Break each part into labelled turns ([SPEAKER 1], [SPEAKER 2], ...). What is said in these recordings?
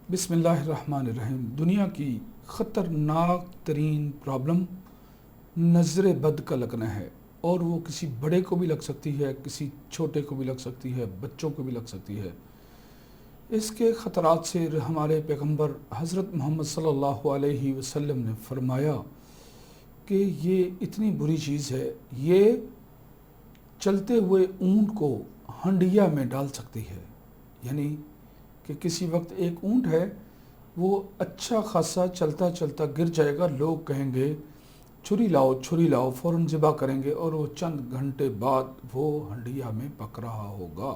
[SPEAKER 1] بسم اللہ الرحمن الرحیم۔ دنیا کی خطرناک ترین پرابلم نظر بد کا لگنا ہے، اور وہ کسی بڑے کو بھی لگ سکتی ہے، کسی چھوٹے کو بھی لگ سکتی ہے، بچوں کو بھی لگ سکتی ہے۔ اس کے خطرات سے ہمارے پیغمبر حضرت محمد صلی اللہ علیہ وسلم نے فرمایا کہ یہ اتنی بری چیز ہے، یہ چلتے ہوئے اونٹ کو ہنڈیا میں ڈال سکتی ہے۔ یعنی کہ کسی وقت ایک اونٹ ہے، وہ اچھا خاصا چلتا چلتا گر جائے گا، لوگ کہیں گے چھری لاؤ، فوراً ذبح کریں گے، اور وہ چند گھنٹے بعد وہ ہنڈیا میں پک رہا ہوگا۔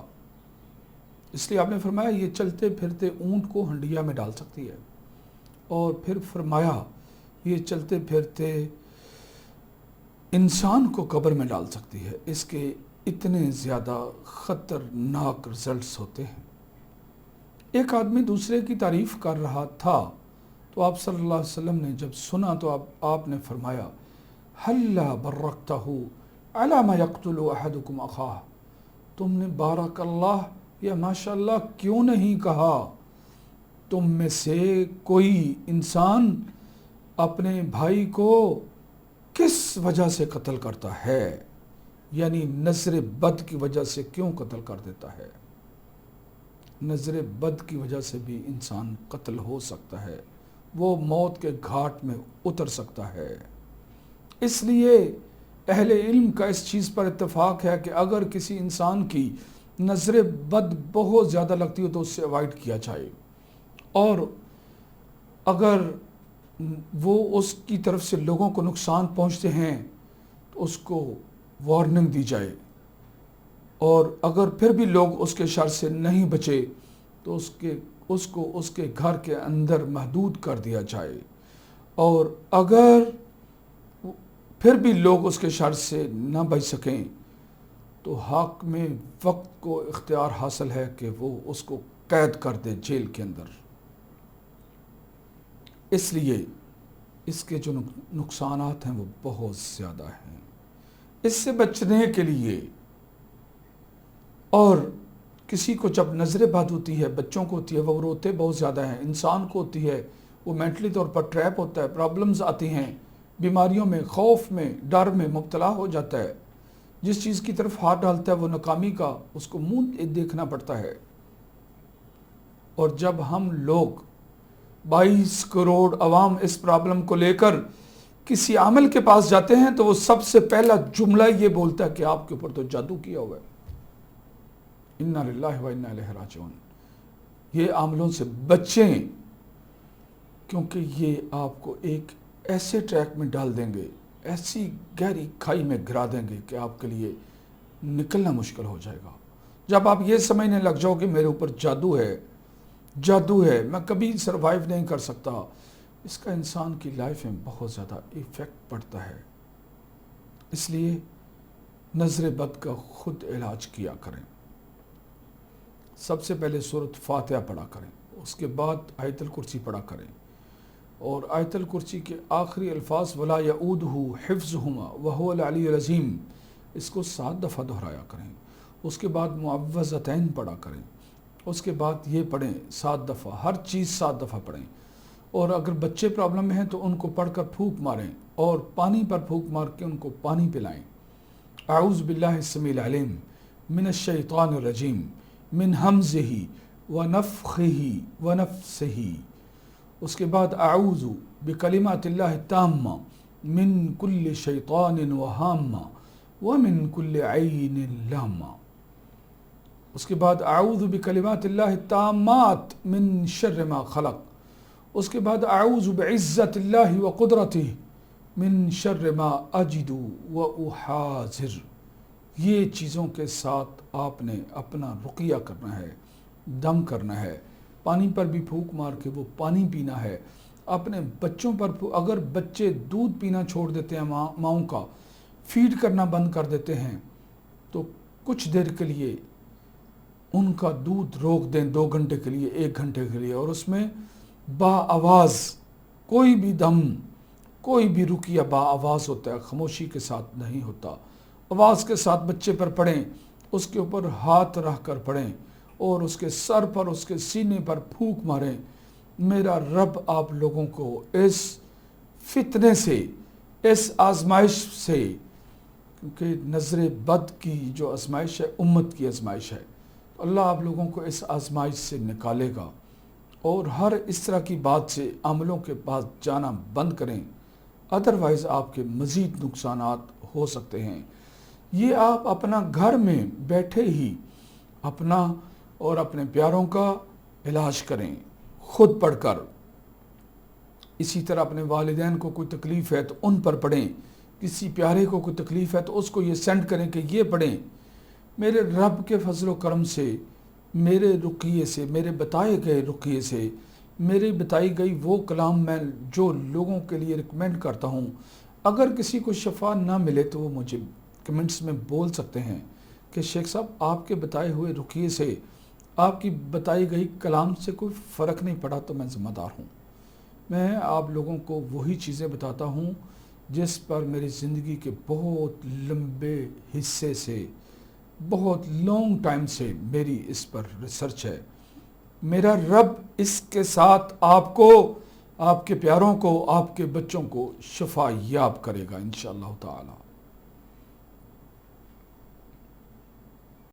[SPEAKER 1] اس لیے آپ نے فرمایا یہ چلتے پھرتے اونٹ کو ہنڈیا میں ڈال سکتی ہے، اور پھر فرمایا یہ چلتے پھرتے انسان کو قبر میں ڈال سکتی ہے۔ اس کے اتنے زیادہ خطرناک رزلٹس ہوتے ہیں۔ ایک آدمی دوسرے کی تعریف کر رہا تھا تو آپ صلی اللہ علیہ وسلم نے جب سنا تو آپ نے فرمایا حَلَّا بَرَّكْتَهُ عَلَى مَا يَقْتُلُ أَحَدُكُمْ أَخَاهُ، تم نے بارک اللہ یا ماشاء اللہ کیوں نہیں کہا تم میں سے کوئی انسان اپنے بھائی کو کس وجہ سے قتل کرتا ہے، یعنی نظر بد کی وجہ سے کیوں قتل کر دیتا ہے۔ نظر بد کی وجہ سے بھی انسان قتل ہو سکتا ہے، وہ موت کے گھاٹ میں اتر سکتا ہے۔ اس لیے اہل علم کا اس چیز پر اتفاق ہے کہ اگر کسی انسان کی نظر بد بہت زیادہ لگتی ہو تو اس سے اوائڈ کیا جائے، اور اگر وہ اس کی طرف سے لوگوں کو نقصان پہنچتے ہیں تو اس کو وارننگ دی جائے، اور اگر پھر بھی لوگ اس کے شر سے نہیں بچے تو اس کو اس کے گھر کے اندر محدود کر دیا جائے، اور اگر پھر بھی لوگ اس کے شر سے نہ بچ سکیں تو حاکم وقت کو اختیار حاصل ہے کہ وہ اس کو قید کر دے جیل کے اندر۔ اس لیے اس کے جو نقصانات ہیں وہ بہت زیادہ ہیں۔ اس سے بچنے کے لیے، اور کسی کو جب نظر بد ہوتی ہے، بچوں کو ہوتی ہے، وہ روتے بہت زیادہ ہیں، انسان کو ہوتی ہے، وہ مینٹلی طور پر ٹریپ ہوتا ہے، پرابلمز آتی ہیں، بیماریوں میں، خوف میں، ڈر میں مبتلا ہو جاتا ہے، جس چیز کی طرف ہاتھ ڈالتا ہے وہ ناکامی کا اس کو منہ دیکھنا پڑتا ہے۔ اور جب ہم لوگ 22 کروڑ عوام اس پرابلم کو لے کر کسی عامل کے پاس جاتے ہیں تو وہ سب سے پہلا جملہ یہ بولتا ہے کہ آپ کے اوپر تو جادو کیا ہوا ہے۔ اِنَّا لِلَّهِ وَإِنَّا إِلَيْهِ رَاجِعُونَ۔ یہ عاملوں سے بچیں، کیونکہ یہ آپ کو ایک ایسے ٹریک میں ڈال دیں گے، ایسی گہری کھائی میں گرا دیں گے کہ آپ کے لیے نکلنا مشکل ہو جائے گا۔ جب آپ یہ سمجھنے لگ جاؤ کہ میرے اوپر جادو ہے، میں کبھی سروائیو نہیں کر سکتا، اس کا انسان کی لائف میں بہت زیادہ ایفیکٹ پڑتا ہے۔ اس لیے نظر بد کا خود علاج کیا کریں۔ سب سے پہلے سورۃ فاتحہ پڑھا کریں، اس کے بعد آیت الکرسی پڑھا کریں، اور آیت الکرسی کے آخری الفاظ وَلَا يَؤُودُهُ حِفْظُهُمَا وَهُوَ الْعَلِيُّ الْعَظِيمُ، اس کو 7 دفعہ دہرایا کریں۔ اس کے بعد معوذتین پڑھا کریں، اس کے بعد یہ پڑھیں 7 دفعہ، ہر چیز 7 دفعہ پڑھیں۔ اور اگر بچے پرابلم میں ہیں تو ان کو پڑھ کر پھونک ماریں، اور پانی پر پھونک مار کے ان کو پانی پلائیں۔ اعوذ باللہ السمیع العلیم من الشیطان الرجیم من ہمزہ ونفخہ ونفسہ۔ اس کے بعد اعوذ بکلمات اللہ التامہ من کل شیطان وہامہ ومن کل عین لامہ۔ اس کے بعد اعوذ بکلمات اللہ التامات من شر ما خلق۔ اس کے بعد اعوذ بعزت اللہ وقدرتہ من شر ما اجد واحاذر۔ یہ چیزوں کے ساتھ آپ نے اپنا رقیہ کرنا ہے، دم کرنا ہے، پانی پر بھی پھونک مار کے وہ پانی پینا ہے۔ اپنے بچوں پر اگر بچے دودھ پینا چھوڑ دیتے ہیں، ماؤں کا فیڈ کرنا بند کر دیتے ہیں، تو کچھ دیر کے لیے ان کا دودھ روک دیں، 2 گھنٹے کے لیے، 1 گھنٹے کے لیے، اور اس میں با آواز کوئی بھی دم، کوئی بھی رقیہ با آواز ہوتا ہے، خاموشی کے ساتھ نہیں ہوتا۔ آواز کے ساتھ بچے پر پڑھیں، اس کے اوپر ہاتھ رکھ کر پڑھیں، اور اس کے سر پر، اس کے سینے پر پھونک ماریں۔ میرا رب آپ لوگوں کو اس فتنے سے، اس آزمائش سے، کیونکہ نظر بد کی جو آزمائش ہے امت کی آزمائش ہے، تو اللہ آپ لوگوں کو اس آزمائش سے نکالے گا، اور ہر اس طرح کی بات سے عملوں کے پاس جانا بند کریں، ادروائز آپ کے مزید نقصانات ہو سکتے ہیں۔ یہ آپ اپنا گھر میں بیٹھے ہی اپنا اور اپنے پیاروں کا علاج کریں، خود پڑھ کر۔ اسی طرح اپنے والدین کو کوئی تکلیف ہے تو ان پر پڑھیں، کسی پیارے کو کوئی تکلیف ہے تو اس کو یہ سینڈ کریں کہ یہ پڑھیں۔ میرے رب کے فضل و کرم سے، میرے رقیے سے، میرے بتائے گئے رقیے سے، میری بتائی گئی وہ کلام میں جو لوگوں کے لیے ریکمینڈ کرتا ہوں، اگر کسی کو شفا نہ ملے تو وہ مجھے کمنٹس میں بول سکتے ہیں کہ شیخ صاحب آپ کے بتائے ہوئے رقیے سے، آپ کی بتائی گئی کلام سے کوئی فرق نہیں پڑا تو میں ذمہ دار ہوں۔ میں آپ لوگوں کو وہی چیزیں بتاتا ہوں جس پر میری زندگی کے بہت لمبے حصے سے، بہت لانگ ٹائم سے میری اس پر ریسرچ ہے۔ میرا رب اس کے ساتھ آپ کو، آپ کے پیاروں کو، آپ کے بچوں کو شفا یاب کرے گا انشاءاللہ تعالی۔